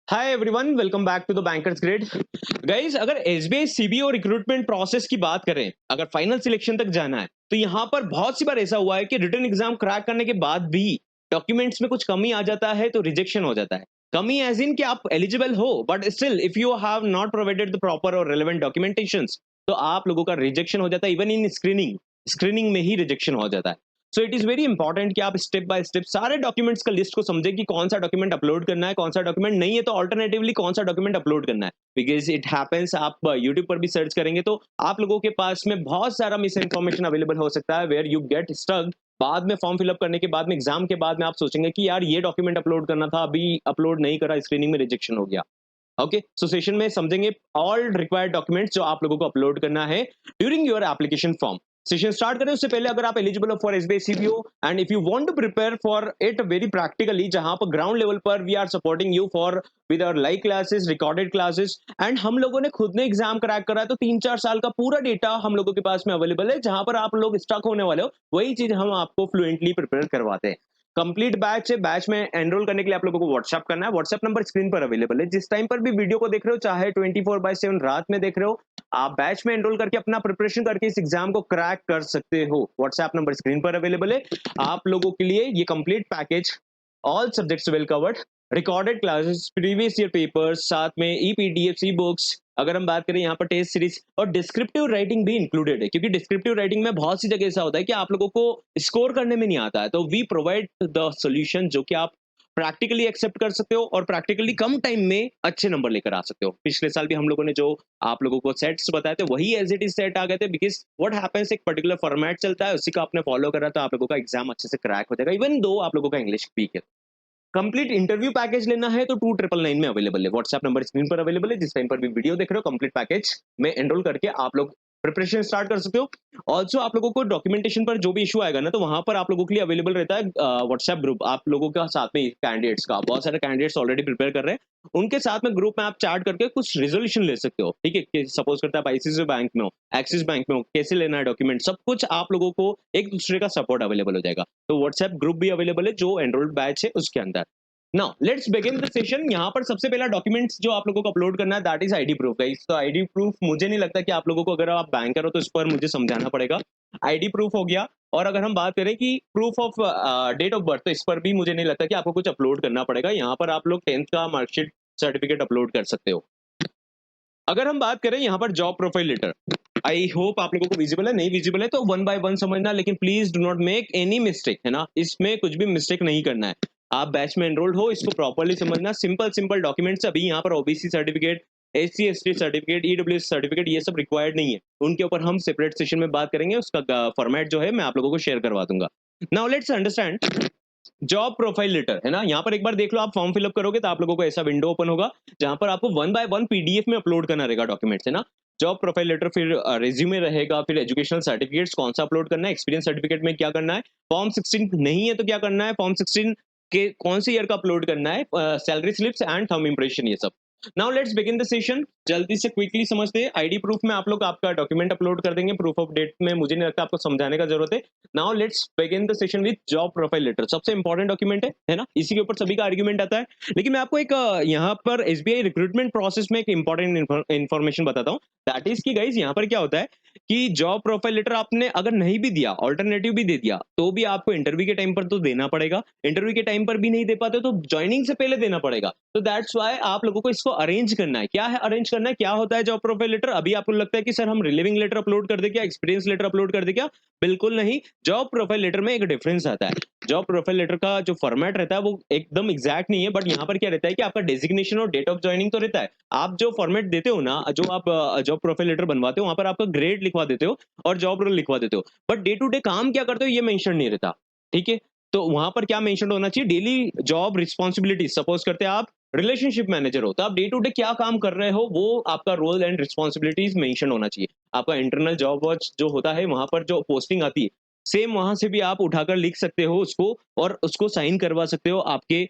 Hi everyone, welcome back to the bankers grid. Guys, अगर SBI CBO recruitment process की बात करें, अगर फाइनल सिलेक्शन तक जाना है तो यहाँ पर बहुत सी बार ऐसा हुआ है कि रिटन एग्जाम क्रैक करने के बाद भी डॉक्यूमेंट्स में कुछ कमी आ जाता है तो रिजेक्शन हो जाता है। कमी एज इन कि आप एलिजिबल हो but still if you have not provided the proper और रेलेवेंट डॉक्यूमेंटेशंस तो आप लोगों का रिजेक्शन हो जाता है। इवन इन स्क्रीनिंग स्क्रीनिंग में ही रिजेक्शन हो जाता है। So it is very important कि आप स्टेप बाय स्टेप सारे डॉक्यूमेंट्स का लिस्ट को समझे कि कौन सा डॉक्यूमेंट अपलोड करना है, कौन सा डॉक्यूमेंट नहीं है, तो ऑल्टरनेटिवली कौन सा डॉक्यूमेंट अपलोड करना है। बिकॉज इट हैपेंस, आप यूट्यूब पर भी सर्च करेंगे तो आप लोगों के पास में बहुत सारा मिस इन्फॉर्मेशन अवेलेबल हो सकता है वेयर यू गेट स्टक। बाद में फॉर्म फिलअप करने के बाद में, एग्जाम के बाद में आप सोचेंगे कि यार ये डॉक्यूमेंट अपलोड करना था, अभी अपलोड नहीं करा, स्क्रीनिंग में रिजेक्शन हो गया। ओके, सो सेशन में समझेंगे ऑल रिक्वायर्ड डॉक्यूमेंट्स जो आप लोगों को अपलोड करना है during your application form. Session start करें उससे पहले, अगर आप एलिजिबल हो for SBI CBO and if you want to prepare for it very practically, जहां पर ग्राउंड लेवल पर we are supporting you for with our live classes, recorded classes, and हम लोगों ने खुद ने एग्जाम क्रैक करा है तो 3-4 साल का पूरा डेटा हम लोगों के पास में अवेलेबल है। जहां पर आप लोग स्टक होने वाले हो वही चीज हम आपको फ्लुएंटली प्रिपेयर करवाते हैं। कंप्लीट बैच है। बैच में एनरोल करने के लिए आप लोगों को व्हाट्सएप करना है। व्हाट्सएप नंबर स्क्रीन पर अवेलेबल है। जिस टाइम पर भी वीडियो को देख रहे हो, चाहे 24/7 रात में देख रहे हो, आप बैच में एनरोल करके अपना प्रिपरेशन करके इस एग्जाम को क्रैक कर सकते हो। व्हाट्सएप नंबर स्क्रीन पर अवेलेबल है। आप लोगों के लिए ये complete package, all subjects well covered, recorded classes, previous year papers, साथ में ई पीडीएफ, ई बुक्स, अगर हम बात करें यहाँ पर टेस्ट सीरीज और डिस्क्रिप्टिव राइटिंग भी इंक्लूडेड है। क्योंकि डिस्क्रिप्टिव राइटिंग में बहुत सी जगह ऐसा होता है कि आप लोगों को स्कोर करने में नहीं आता है, तो वी प्रोवाइड द सॉल्यूशन जो कि आप प्रैक्टिकली एक्सेप्ट कर सकते हो और प्रैक्टिकली कम टाइम में अच्छे नंबर लेकर आ सकते हो। पिछले साल भी हम लोगों ने जो आप लोगों को सेट्स बताए थे वही एज इट इज सेट आ गए थे। बिकॉज व्हाट हैपेंस, एक पर्टिकुलर फॉर्मेट चलता है, उसी का आपने फॉलो करा तो आप लोगों का एग्जाम अच्छे से क्रैक हो जाएगा, इवन दो आप लोगों का इंग्लिश वीक है। कंप्लीट इंटरव्यू पैकेज लेना है तो 2999 में अवेलेबल है। व्हाट्सएप नंबर स्क्रीन पर अवेलेबल है। जिस टाइम पर भी वीडियो देख रहे हो, कंप्लीट पैकेज में एनरोल करके आप लोग प्रिपरेशन स्टार्ट कर सकते हो। ऑल्सो आप लोगों को डॉक्यूमेंटेशन पर जो भी इशू आएगा ना, तो वहां पर आप लोगों के लिए अवेलेबल रहता है व्हाट्सएप ग्रुप। आप लोगों का साथ में कैंडिडेट्स का, बहुत सारे कैंडिडेट्स ऑलरेडी प्रिपेयर कर रहे हैं, उनके साथ में ग्रुप में आप चैट करके कुछ रिजोल्यूशन ले सकते हो। ठीक है, सपोज करता है आप आईसीआईसीआई बैंक में हो, एक्सिस बैंक में हो, कैसे लेना है डॉक्यूमेंट, सब कुछ आप लोगों को एक दूसरे का सपोर्ट अवेलेबल हो जाएगा। तो व्हाट्सएप ग्रुप भी अवेलेबल है जो एनरोल्ड बैच है उसके अंदर। Now let's begin the session. यहाँ पर सबसे पहला डॉक्यूमेंट्स जो आप लोगों को अपलोड करना है that is ID proof. Guys, तो आईडी प्रूफ मुझे नहीं लगता कि आप लोगों को, अगर आप बैंकर हो तो इस पर मुझे समझाना पड़ेगा। आईडी प्रूफ हो गया। और अगर हम बात करें कि proof of date of birth, तो इस पर भी मुझे नहीं लगता कि आपको कुछ अपलोड करना पड़ेगा। यहाँ पर आप लोग 10th का मार्कशीट सर्टिफिकेट अपलोड कर सकते हो। अगर हम बात करें यहाँ पर job profile letter, I hope आप लोगों को विजिबल है। नहीं विजिबल है तो वन बाय वन समझना, लेकिन please do not make any mistake, है ना, इसमें कुछ भी मिस्टेक नहीं करना है। आप बैच में एनरोल्ड हो, इसको प्रॉपर्ली समझना। सिंपल सिंपल डॉक्यूमेंट्स, अभी यहाँ पर OBC certificate, SC ST certificate, EWS certificate, ये सब रिक्वायर्ड नहीं है। उनके ऊपर हम सेपरेट सेशन में बात करेंगे। उसका फॉर्मेट जो है मैं आप लोगों को शेयर करवा दूंगा। Now let's understand job profile letter, है ना। यहाँ पर एक बार देख लो, आप फॉर्म फिलअप करोगे तो आप लोगों को ऐसा विंडो ओपन होगा जहां पर आपको वन बाय वन पीडीएफ में अपलोड करना रहेगा डॉक्यूमेंट्स, है ना। जॉब प्रोफाइल लेटर, फिर रेज्यूमे रहेगा, फिर एजुकेशनल सर्टिफिकेट्स कौन सा अपलोड करना है, एक्सपीरियंस सर्टिफिकेट में क्या करना है, फॉर्म 16 नहीं है तो क्या करना है, फॉर्म 16 के कौन से ईयर का अपलोड करना है, salary slips and thumb impression, ये सब। Now let's begin the session. जल्दी से क्विकली समझते हैं। आईडी प्रूफ में आप लोग आपका डॉक्यूमेंट अपलोड कर देंगे। प्रूफ ऑफ डेट में मुझे नहीं लगता आपको समझाने का जरूरत है। Now let's begin the session with job profile letter. सबसे इंपॉर्टेंट डॉक्यूमेंट है ना, इसी के ऊपर सभी का आर्ग्यूमेंट आता है। लेकिन मैं आपको एक यहाँ पर एसबीआई रिक्रूटमेंट प्रोसेस में एक इंपॉर्टेंट इन्फॉर्मेशन बताता हूँ। दैट इज की गाइस, यहाँ पर क्या होता है कि जॉब प्रोफाइल लेटर आपने अगर नहीं भी दिया, ऑल्टरनेटिव भी दे दिया, तो भी आपको इंटरव्यू के टाइम पर तो देना पड़ेगा। इंटरव्यू के टाइम पर भी नहीं दे पाते तो ज्वाइनिंग से पहले देना पड़ेगा। तो दैट्स व्हाई आप लोगों को इसको अरेंज करना है। क्या है अरेंज करना है, क्या होता है जॉब प्रोफाइल लेटर? अभी आपको लगता है कि सर हम रिलीविंग लेटर अपलोड कर दे क्या, एक्सपीरियंस लेटर अपलोड कर दे क्या? बिल्कुल नहीं। जॉब प्रोफाइल लेटर में एक डिफरेंस आता है। जॉब प्रोफाइल लेटर का जो फॉर्मेट रहता है वो एकदम एग्जैक्ट नहीं है, बट यहाँ पर क्या रहता है कि आपका डेजिग्नेशन और डेट ऑफ ज्वाइनिंग तो रहता है। आप जो फॉर्मेट देते हो ना, जो आप जॉब प्रोफाइल लेटर बनवाते हो, वहां पर आपका ग्रेड लिखवा देते हो और जॉब रोल लिखवा देते हो, बट डे टू डे काम क्या करते हो ये मेंशन नहीं रहता। ठीक है, तो वहां पर क्या मेंशन होना चाहिए, डेली जॉब रिस्पॉन्सिबिलिटी। सपोज करते हैं आप रिलेशनशिप मैनेजर हो, तो आप डे टू डे क्या काम कर रहे हो वो आपका रोल एंड रिस्पॉन्सिबिलिटीज मेंशन होना चाहिए। आपका इंटरनल जॉब वॉच जो होता है, वहां पर जो पोस्टिंग आती है, सेम वहां से भी आप उठाकर लिख सकते हो उसको, और उसको साइन करवा सकते हो आपके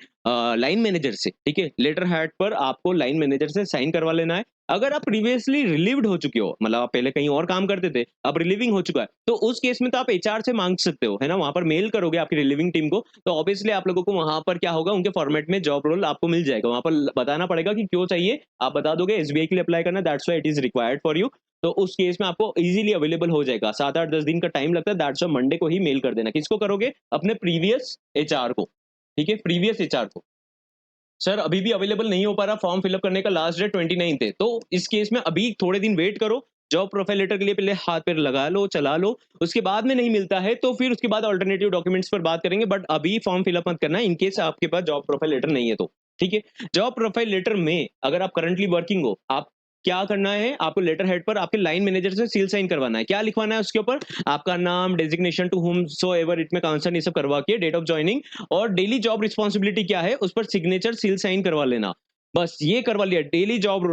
लाइन मैनेजर से। ठीक है, लेटर हेड पर आपको लाइन मैनेजर से साइन करवा लेना है। अगर आप प्रीवियसली रिलीव्ड हो चुके हो, मतलब आप पहले कहीं और काम करते थे, अब रिलीविंग हो चुका है, तो उस केस में तो आप एचआर से माँग सकते हो, है ना? वहाँ पर मेल करोगे आपकी रिलीविंग टीम को, तो ऑब्वियसली आप लोगों को वहाँ पर क्या होगा, उनके फॉर्मेट में जॉब रोल आपको मिल जाएगा। वहाँ पर बताना पड़ेगा कि क्यों चाहिए, आप बता दोगे एसबीआई के लिए अप्लाई करना है, that's why it is required for you. तो उस केस में आपको ईज़िली अवेलेबल हो जाएगा। 7, 8, 10 दिन का टाइम लगता है, दैट्स व्हाई मंडे को ही मेल कर देना। किसको करोगे? अपने प्रीवियस एचआर को, ठीक है? प्रीवियस एचआर को। सर अभी भी अवेलेबल नहीं हो पा रहा, फॉर्म फिलअप करने का लास्ट डेट 29th है। तो इस केस में अभी थोड़े दिन वेट करो, जॉब प्रोफाइल लेटर के लिए पहले हाथ पैर लगा लो, चला लो, उसके बाद में नहीं मिलता है तो फिर उसके बाद अल्टरनेटिव डॉक्यूमेंट्स पर बात करेंगे, बट अभी फॉर्म फिलअप मत करना इन केस आपके पास जॉब प्रोफाइल लेटर नहीं है तो, ठीक है? जॉब प्रोफाइल लेटर में अगर आप करंटली वर्किंग हो, आप क्या करना है, आपको लेटर हेड पर आपके लाइन मैनेजर से सील साइन करवाना है। क्या लिखवाना है उसके ऊपर? आपका नाम, designation to whomsoever it may concern, ये सब करवा के डेट ऑफ जॉइनिंग और डेली जॉब रिस्पॉन्सिबिलिटी क्या है उस पर सिग्नेचर सील साइन करवा लेना। बस ये करवा लिया। डेली जॉब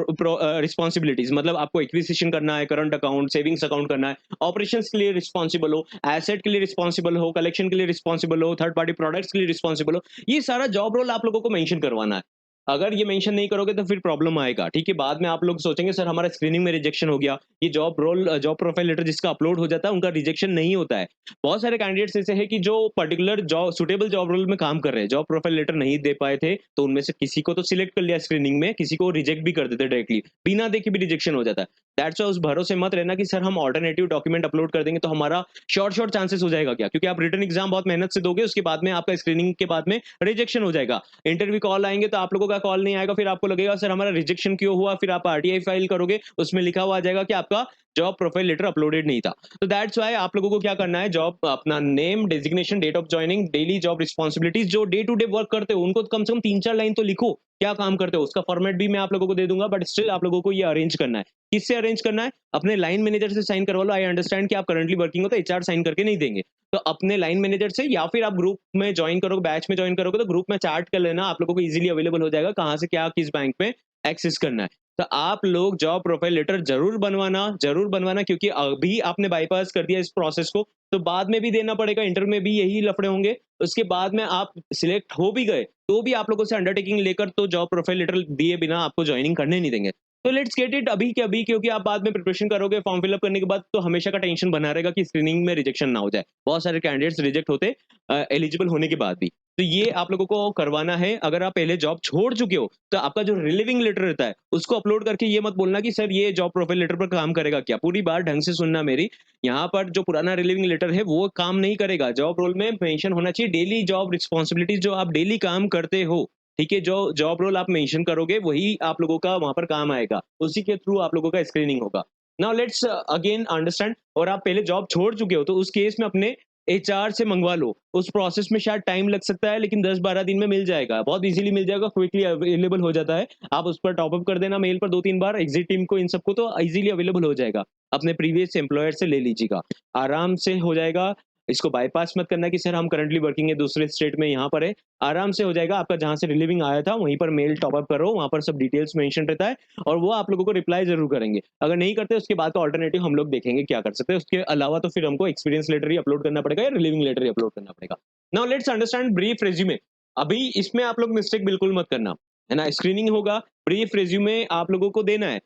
रिस्पॉन्सिबिलिटीज मतलब आपको एक्विजिशन करना है, करंट अकाउंट, सेविंग्स अकाउंट करना है, ऑपरेशंस के लिए रिस्पॉन्सिबल हो, एसेट के लिए रिस्पॉन्सिबल हो, कलेक्शन के लिए रिस्पॉन्सिबल हो, थर्ड पार्टी प्रोडक्ट्स के लिए रिस्पॉन्सिबल हो। ये सारा जॉब रोल आप लोगों को मेंशन करवाना है। अगर ये मेंशन नहीं करोगे तो फिर प्रॉब्लम आएगा, ठीक है? बाद में आप लोग सोचेंगे सर हमारा स्क्रीनिंग में रिजेक्शन हो गया। ये job role job profile letter जिसका अपलोड हो जाता है उनका रिजेक्शन नहीं होता है। बहुत सारे कैंडिडेट्स ऐसे हैं कि जो particular job suitable job role में काम कर रहे हैं, जॉब प्रोफाइल लेटर नहीं दे पाए थे, तो उनमें से किसी को तो सिलेक्ट कर लिया स्क्रीनिंग में, किसी को रिजेक्ट भी कर देते डायरेक्टली, बिना देखे भी रिजेक्शन हो जाता है। दैट्स व्हाई उस भरोसे मत रहना कि सर हम अल्टरनेटिव डॉक्यूमेंट अपलोड कर देंगे तो हमारा शॉर्ट चांसेस हो जाएगा क्या? क्योंकि आप रिटन एग्जाम बहुत मेहनत से दोगे, उसके बाद में आपका स्क्रीनिंग के बाद में रिजेक्शन हो जाएगा। इंटरव्यू कॉल आएँगे तो आप लोगों का कॉल नहीं आएगा, फिर आपको लगेगा सर हमारा रिजेक्शन क्यों हुआ? फिर आप आरटीआई फाइल करोगे, उसमें लिखा हुआ आ जाएगा कि आपका जॉब प्रोफाइल लेटर अपलोडेड नहीं था। तो दैट्स व्हाई आप लोगों को क्या करना है, जॉब अपना name, designation, date of joining, daily job responsibilities जो डे टू डे वर्क करते हो उनको कम से कम 3-4 लाइन तो लिखो। क्या काम करते हो? उसका फॉर्मेट भी मैं आप लोगों को दे दूँगा, बट स्टिल आप लोगों को ये अरेंज करना है। किससे अरेंज करना है? अपने लाइन मैनेजर से साइन करवा लो। आई अंडरस्टैंड कि आप करंटली वर्किंग हो तो एचआर साइन करके नहीं देंगे। तो अपने लाइन मैनेजर से या फिर आप ग्रुप में जॉइन करोगे, बैच में जॉइन करोगे तो ग्रुप में चैट कर लेना, आप लोगों को ईज़िली अवेलेबल हो जाएगा कहाँ से क्या किस बैंक में एक्सेस करना है। तो आप लोग जॉब प्रोफाइल लेटर ज़रूर बनवाना क्योंकि अभी आपने बायपास कर दिया इस प्रोसेस को, तो बाद में भी देना पड़ेगा, इंटरव्यू में भी यही लफड़े होंगे। उसके बाद में आप सिलेक्ट हो भी गए, तो भी आप लोगों से अंडरटेकिंग लेकर तो जॉब प्रोफाइल लेटर दिए बिना आपको जॉइनिंग करने नहीं देंगे। तो लेट्स गेट इट अभी के अभी, क्योंकि आप बाद में प्रिपरेशन करोगे फॉर्म फिल अप करने के बाद तो हमेशा का टेंशन बना रहेगा कि स्क्रीनिंग में रिजेक्शन ना हो जाए। बहुत सारे कैंडिडेट्स रिजेक्ट होते एलिजिबल होने के बाद भी। तो ये आप लोगों को करवाना है। अगर आप पहले जॉब छोड़ चुके हो, तो आपका जो रिलीविंग लेटर रहता है, उसको अपलोड करके ये मत बोलना कि सर ये जॉब प्रोफाइल लेटर पर काम करेगा क्या? पूरी बात ढंग से सुनना मेरी। यहाँ पर जो पुराना रिलीविंग लेटर है, वो काम नहीं करेगा। जॉब रोल में मेंशन होना चाहिए डेली जॉब रिस्पॉन्सिबिलिटीज़ जो आप डेली काम करते हो, ठीक है? जो जॉब रोल आप मेंशन करोगे, वही आप लोगों का वहाँ पर काम आएगा। उसी के थ्रू आप लोगों का स्क्रीनिंग होगा। नाउ लेट्स अगेन अंडरस्टैंड, और आप पहले जॉब छोड़ चुके हो, तो उस केस में अपने एचआर से मंगवा लो। उस प्रोसेस में शायद टाइम लग सकता है लेकिन 10-12 दिन में मिल जाएगा। बहुत ईज़िली मिल जाएगा, क्विकली अवेलेबल हो जाता है। आप उस पर टॉप अप कर देना मेल पर 2-3 बार, एग्ज़िट टीम को इन सबको तो ईज़िली अवेलेबल हो जाएगा। अपने प्रीवियस एम्प्लॉयर से ले लीजिएगा। आराम से हो जाएगा। इसको बायपास मत करना कि सर हम करंटली वर्किंग है दूसरे स्टेट में, यहाँ पर है। आराम से हो जाएगा। आपका जहाँ से रिलीविंग आया था वहीं पर मेल टॉप अप करो, वहाँ पर सब डिटेल्स मेंशन रहता है और वो आप लोगों को रिप्लाई ज़रूर करेंगे। अगर नहीं करते उसके बाद तो अल्टरनेटिव हम लोग देखेंगे क्या कर सकते हैं। उसके अलावा तो फिर हमको एक्सपीरियंस लेटर ही अपलोड करना पड़ेगा या रिलीविंग लेटर ही अपलोड करना पड़ेगा। Now let's understand brief resume. अभी इसमें आप लोग मिस्टेक बिल्कुल मत करना, है ना? स्क्रीनिंग होगा, ब्रीफ रिज्यूमे आप लोगों को देना है।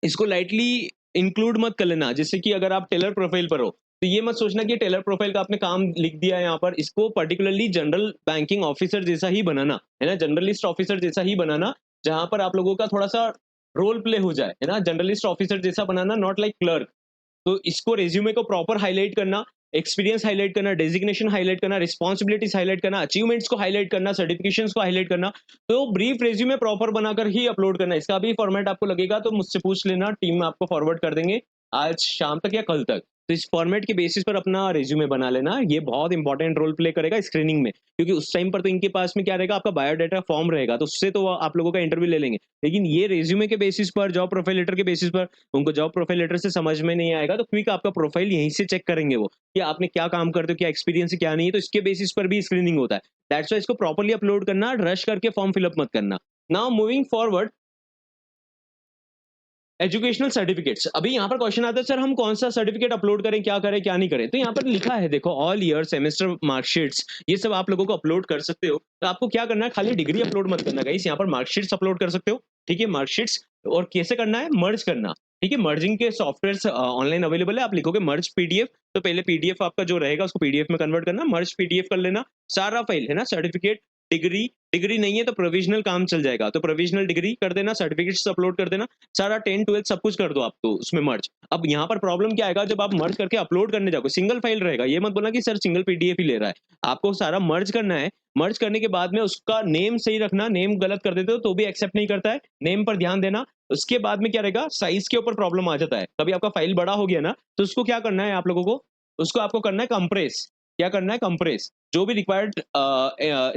इसको लाइटली इंक्लूड मत कर लेना, जैसे कि अगर आप टेलर प्रोफाइल पर हो, तो ये मत सोचना कि टेलर प्रोफाइल का आपने काम लिख दिया है यहाँ पर, इसको पर्टिकुलरली जनरल बैंकिंग ऑफिसर जैसा ही बनाना, है ना? जनरलिस्ट ऑफिसर जैसा ही बनाना, जहाँ पर आप लोगों का थोड़ा-सा रोल प्ले हो जाए, है ना? जनरलिस्ट ऑफिसर जैसा बनाना, नॉट लाइक क्लर्क। तो इसको रिज्यूमे को प्रॉपर हाइलाइट करना, एक्सपीरियंस हाइलाइट करना, डेजिग्नेशन हाइलाइट करना, रिस्पॉन्सिबिलिटीज हाइलाइट करना, अचीवमेंट्स को हाइलाइट करना, सर्टिफिकेशंस को हाइलाइट करना। तो ब्रीफ रिज्यूमे प्रॉपर बनाकर ही अपलोड करना। इसका भी फॉर्मेट आपको लगेगा तो मुझसे पूछ लेना, टीम में आपको फॉरवर्ड कर देंगे आज शाम तक या कल तक। तो इस फॉर्मेट के बेसिस पर अपना रिज्यूमे बना लेना। ये बहुत इंपॉर्टेंट रोल प्ले करेगा स्क्रीनिंग में, क्योंकि उस टाइम पर तो इनके पास में क्या रहेगा, आपका बायोडाटा फॉर्म रहेगा, तो उससे तो वो आप लोगों का इंटरव्यू ले लेंगे। लेकिन ये रिज्यूमे के बेसिस पर, जॉब प्रोफाइल लेटर के बेसिस पर उनको जॉब प्रोफाइल लेटर से समझ में नहीं आएगा, तो क्विक आपका प्रोफाइल यहीं से चेक करेंगे वो, कि आपने क्या काम करते हो, क्या एक्सपीरियंस है, क्या नहीं है, तो इसके बेसिस पर भी स्क्रीनिंग होता है। दैट्स व्हाई इसको प्रॉपर्ली अपलोड करना, रश करके फॉर्म फिल अप मत करना। Now moving forward, educational certificates. अभी यहाँ पर क्वेश्चन आता है सर हम कौन सा सर्टिफिकेट अपलोड करें, क्या करें, क्या नहीं करें? तो यहाँ पर लिखा है देखो, ऑल ईयर, सेमेस्टर मार्कशीट्स, ये सब आप लोगों को अपलोड कर सकते हो। तो आपको क्या करना है, खाली डिग्री अपलोड मत करना गाइस, यहाँ पर मार्कशीट्स अपलोड कर सकते हो। ठीक है, मार्कशीट्स। और कैसे करना है? मर्ज करना। ठीक है, मर्जिंग के सॉफ्टवेयर्स ऑनलाइन अवेलेबल है। आप लिखोगे मर्ज पीडीएफ, तो पहले पीडीएफ आपका जो रहेगा उसको पीडीएफ में कन्वर्ट करना, मर्ज पीडीएफ कर लेना। सारा फाइल है ना, सर्टिफिकेट, डिग्री, डिग्री नहीं है तो प्रोविजनल काम चल जाएगा, तो प्रोविजनल डिग्री कर देना, सर्टिफिकेट्स अपलोड कर देना, सारा 10-12 सब कुछ कर दो आप तो उसमें मर्ज। अब यहाँ पर प्रॉब्लम क्या आएगा, जब आप मर्ज करके अपलोड करने जाओगे, सिंगल फाइल रहेगा, ये मत बोलना कि सर सिंगल पीडीएफ ही ले रहा है। आपको सारा मर्ज करना है। मर्ज करने के बाद में उसका नेम सही रखना, नेम गलत कर देते हो तो भी एक्सेप्ट नहीं करता है, नेम पर ध्यान देना। उसके बाद में क्या रहेगा, साइज के ऊपर प्रॉब्लम आ जाता है। कभी आपका फाइल बड़ा हो गया ना, तो उसको क्या करना है आप लोगों को, उसको आपको करना है कंप्रेस। क्या करना है? कंप्रेस। जो भी रिक्वायर्ड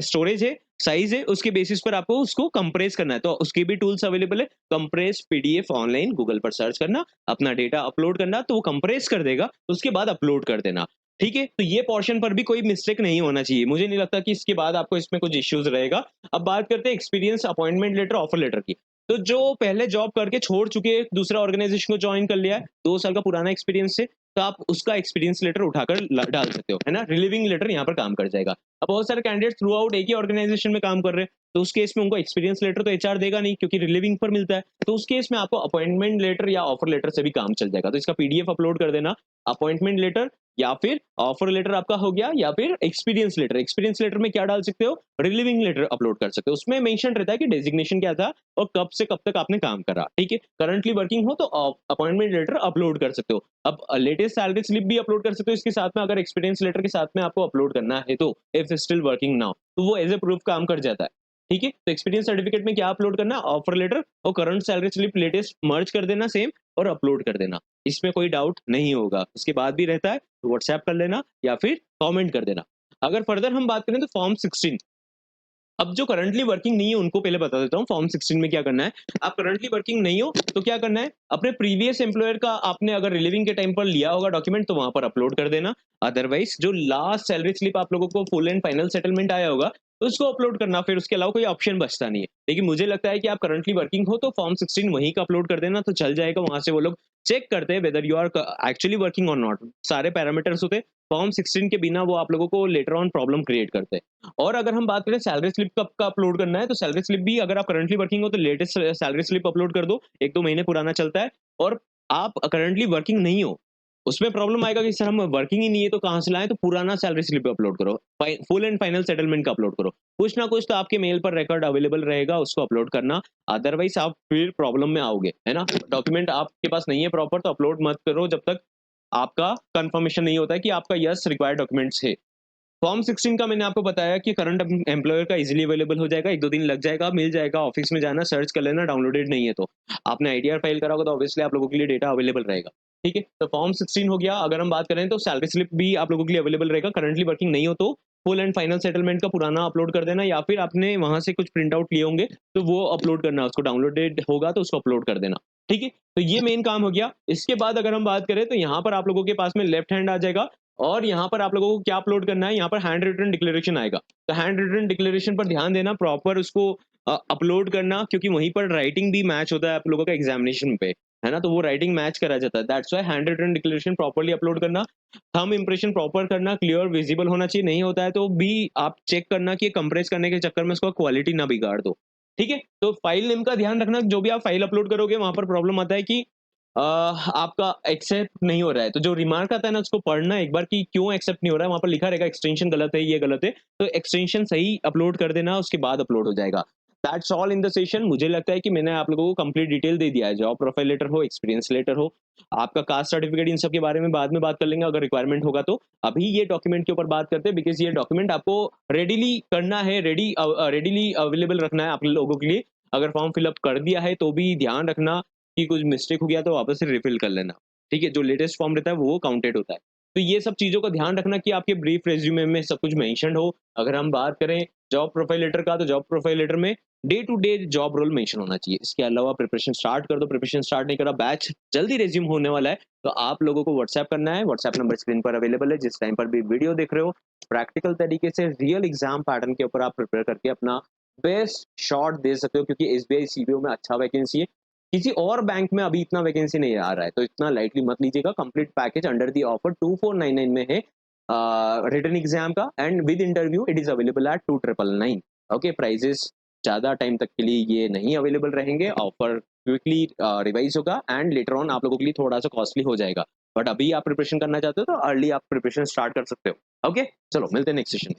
स्टोरेज है, साइज है, उसके बेसिस पर आपको उसको कंप्रेस करना है। तो उसके भी टूल्स अवेलेबल है, कंप्रेस पीडीएफ ऑनलाइन गूगल पर सर्च करना, अपना डेटा अपलोड करना, तो वो कंप्रेस कर देगा, उसके बाद अपलोड कर देना। ठीक है, तो ये पोर्शन पर भी कोई मिस्टेक नहीं होना चाहिए। मुझे नहीं लगता कि इसके बाद आपको इसमें कुछ इश्यूज रहेगा। अब बात करते हैं experience, appointment letter, offer letter की। तो जो पहले जॉब करके छोड़ चुके, दूसरा ऑर्गेनाइजेशन को ज्वाइन कर लिया है, 2 साल का पुराना एक्सपीरियंस है, तो आप उसका एक्सपीरियंस लेटर उठाकर डाल सकते हो, है ना, रिलीविंग लेटर यहाँ पर काम कर जाएगा। अब बहुत सारे कैंडिडेट थ्रू आउट एक ही ऑर्गेनाइजेशन में काम कर रहे हैं, तो उस केस में उनको एक्सपीरियंस लेटर तो एचआर देगा नहीं, क्योंकि रिलीविंग पर मिलता है। तो उस केस में आपको अपॉइंटमेंट लेटर या ऑफर लेटर से भी काम चल जाएगा। तो इसका पीडीएफ अपलोड कर देना, अपॉइंटमेंट लेटर या फिर ऑफर लेटर आपका हो गया, या फिर एक्सपीरियंस लेटर। एक्सपीरियंस लेटर में क्या डाल सकते हो, रिलीविंग लेटर अपलोड कर सकते हो। उसमें मेंशन रहता है कि डेजिग्नेशन क्या था और कब से कब तक आपने काम करा। ठीक है, करंटली वर्किंग हो तो अपॉइंटमेंट लेटर अपलोड कर सकते हो। अब लेटेस्ट सैलरी स्लिप भी अपलोड कर सकते हो इसके साथ में, अगर एक्सपीरियंस लेटर के साथ में आपको अपलोड करना है तो, इफ स्टिल वर्किंग नाउ, तो वो एज ए प्रूफ काम कर जाता है। ठीक है, तो एक्सपीरियंस सर्टिफिकेट में क्या अपलोड करना है, ऑफर लेटर और करंट सैलरी स्लिप लेटेस्ट मर्ज कर देना सेम, और अपलोड कर देना। इसमें कोई डाउट नहीं होगा। उसके बाद भी रहता है तो व्हाट्सएप कर लेना या फिर कमेंट कर देना। अगर फर्दर हम बात करें तो फॉर्म 16, अब जो करंटली वर्किंग नहीं है उनको पहले बता देता हूँ फॉर्म 16 में क्या करना है। आप करंटली वर्किंग नहीं हो तो क्या करना है, अपने प्रीवियस एम्प्लॉयर का आपने अगर रिलीविंग के टाइम पर लिया होगा डॉक्यूमेंट तो वहां पर अपलोड कर देना। अदरवाइज जो लास्ट सैलरी स्लिप आप लोगों को फुल एंड फाइनल सेटलमेंट आया होगा तो उसको अपलोड करना, फिर उसके अलावा कोई ऑप्शन बचता नहीं है। लेकिन मुझे लगता है कि आप करंटली वर्किंग हो तो फॉर्म 16 वहीं का अपलोड कर देना तो चल जाएगा। वहां से वो लोग चेक करते हैं whether you are actually working और नॉट, सारे पैरामीटर्स होते हैं। फॉर्म 16 के बिना वो आप लोगों को लेटर ऑन प्रॉब्लम क्रिएट करते हैं। और अगर हम बात करें सैलरी स्लिप कब का अपलोड करना है, तो सैलरी स्लिप भी अगर आप करंटली वर्किंग हो तो लेटेस्ट सैलरी स्लिप अपलोड कर दो, 1-2 महीने पुराना चलता है। और आप करंटली वर्किंग नहीं हो, उसमें प्रॉब्लम आएगा कि सर हम वर्किंग ही नहीं है तो कहाँ से लाएं, तो पुराना सैलरी स्लिप अपलोड करो, फुल एंड फाइनल सेटलमेंट का अपलोड करो। कुछ ना कुछ तो आपके मेल पर रिकॉर्ड अवेलेबल रहेगा, उसको अपलोड करना। अदरवाइज आप फिर प्रॉब्लम में आओगे, है ना। डॉक्यूमेंट आपके पास नहीं है प्रॉपर तो अपलोड मत करो जब तक आपका कंफर्मेशन नहीं होता है कि आपका यस रिक्वायर्ड डॉक्यूमेंट्स है। फॉर्म 16 का मैंने आपको बताया कि करंट एम्प्लॉयर का इजीली अवेलेबल हो जाएगा, 1-2 दिन लग जाएगा, मिल जाएगा, ऑफिस में जाना, सर्च कर लेना, डाउनलोडेड नहीं है तो। आपने आईटीआर फाइल करा होगा तो ऑब्वियसली आप लोगों के लिए डेटा अवेलेबल रहेगा। ठीक है, तो फॉर्म 16 हो गया। अगर हम बात करें तो सैलरी स्लिप भी आप लोगों के लिए अवेलेबल रहेगा, करंटली वर्किंग नहीं हो तो फुल एंड फाइनल सेटलमेंट का पुराना अपलोड कर देना, या फिर आपने वहां से कुछ प्रिंट आउट लिए होंगे तो वो अपलोड करना, उसको डाउनलोडेड होगा तो उसको अपलोड कर देना। ठीक है, तो ये मेन काम हो गया। इसके बाद अगर हम बात करें तो यहाँ पर आप लोगों के पास में लेफ्ट हैंड आ जाएगा, और यहाँ पर आप लोगों को क्या अपलोड करना है, यहाँ पर हैंड रिटन डिक्लेरेशन आएगा। तो हैंड रिटन डिक्लेरेशन पर ध्यान देना, प्रॉपर उसको अपलोड करना, क्योंकि वहीं पर राइटिंग भी मैच होता है आप लोगों का एग्जामिनेशन पे, है ना, तो वो राइटिंग मैच करा जाता है। That's why hand written declaration properly upload करना। थंब इंप्रेशन प्रॉपर करना, क्लियर विजिबल होना चाहिए, नहीं होता है तो भी आप चेक करना कि कंप्रेस करने के चक्कर में उसका क्वालिटी ना बिगाड़ दो। ठीक है, तो फाइल नेम का ध्यान रखना, जो भी आप फाइल अपलोड करोगे वहां पर प्रॉब्लम आता है कि आपका एक्सेप्ट नहीं हो रहा है, तो जो रिमार्क आता है ना उसको पढ़ना एक बार कि क्यों एक्सेप्ट नहीं हो रहा है। वहां पर लिखा रहेगा एक्सटेंशन गलत है, ये गलत है, तो एक्सटेंशन सही अपलोड कर देना, उसके बाद अपलोड हो जाएगा। That's all in the session. मुझे लगता है कि मैंने आप लोगों को कंप्लीट डिटेल दे दिया है, जॉब प्रोफाइल लेटर हो, एक्सपीरियंस लेटर हो, आपका कास्ट सर्टिफिकेट, इन सब के बारे में बाद में बात कर लेंगे अगर रिक्वायरमेंट होगा तो। अभी ये डॉक्यूमेंट के ऊपर बात करते हैं, बिकॉज ये डॉक्यूमेंट आपको रेडीली करना है, रेडीली अवेलेबल रखना है आप लोगों के लिए। अगर फॉर्म फिलअप कर दिया है तो भी ध्यान रखना कि कुछ मिस्टेक हो गया तो वापस से रिफिल कर लेना। ठीक है, जो लेटेस्ट फॉर्म रहता है वो काउंटेड होता है। तो ये सब चीज़ों का ध्यान रखना कि आपके ब्रीफ रिज्यूमे में सब कुछ मेंशन्ड हो। अगर हम बात करें जॉब प्रोफाइल लेटर का, तो जॉब प्रोफाइल लेटर में day to day job role mention होना चाहिए। इसके अलावा प्रिपरेशन स्टार्ट कर दो, प्रिपरेशन स्टार्ट नहीं करा, बैच जल्दी रिज्यूम होने वाला है, तो आप लोगों को व्हाट्सएप करना है। व्हाट्सएप नंबर स्क्रीन पर अवेलेबल है, जिस टाइम पर भी वीडियो देख रहे हो, प्रैक्टिकल तरीके से रियल एग्जाम पैटर्न के ऊपर आप प्रिपेयर करके अपना बेस्ट शॉट दे सकते हो, क्योंकि एसबीआई सीबीओ में अच्छा वैकेंसी है। किसी और बैंक में अभी इतना वैकेंसी नहीं आ रहा है, तो इतना लाइटली मत लीजिएगा। Complete package under the offer 2499 में है रिटन एग्जाम का, and with interview it is available at 2999। Okay, prices ज़्यादा टाइम तक के लिए ये नहीं अवेलेबल रहेंगे, ऑफर क्विकली रिवाइज होगा एंड लेटर ऑन आप लोगों के लिए थोड़ा सा कॉस्टली हो जाएगा। बट अभी आप प्रिपरेशन करना चाहते हो तो अर्ली आप प्रिपरेशन स्टार्ट कर सकते हो। ओके, चलो मिलते हैं नेक्स्ट सेशन।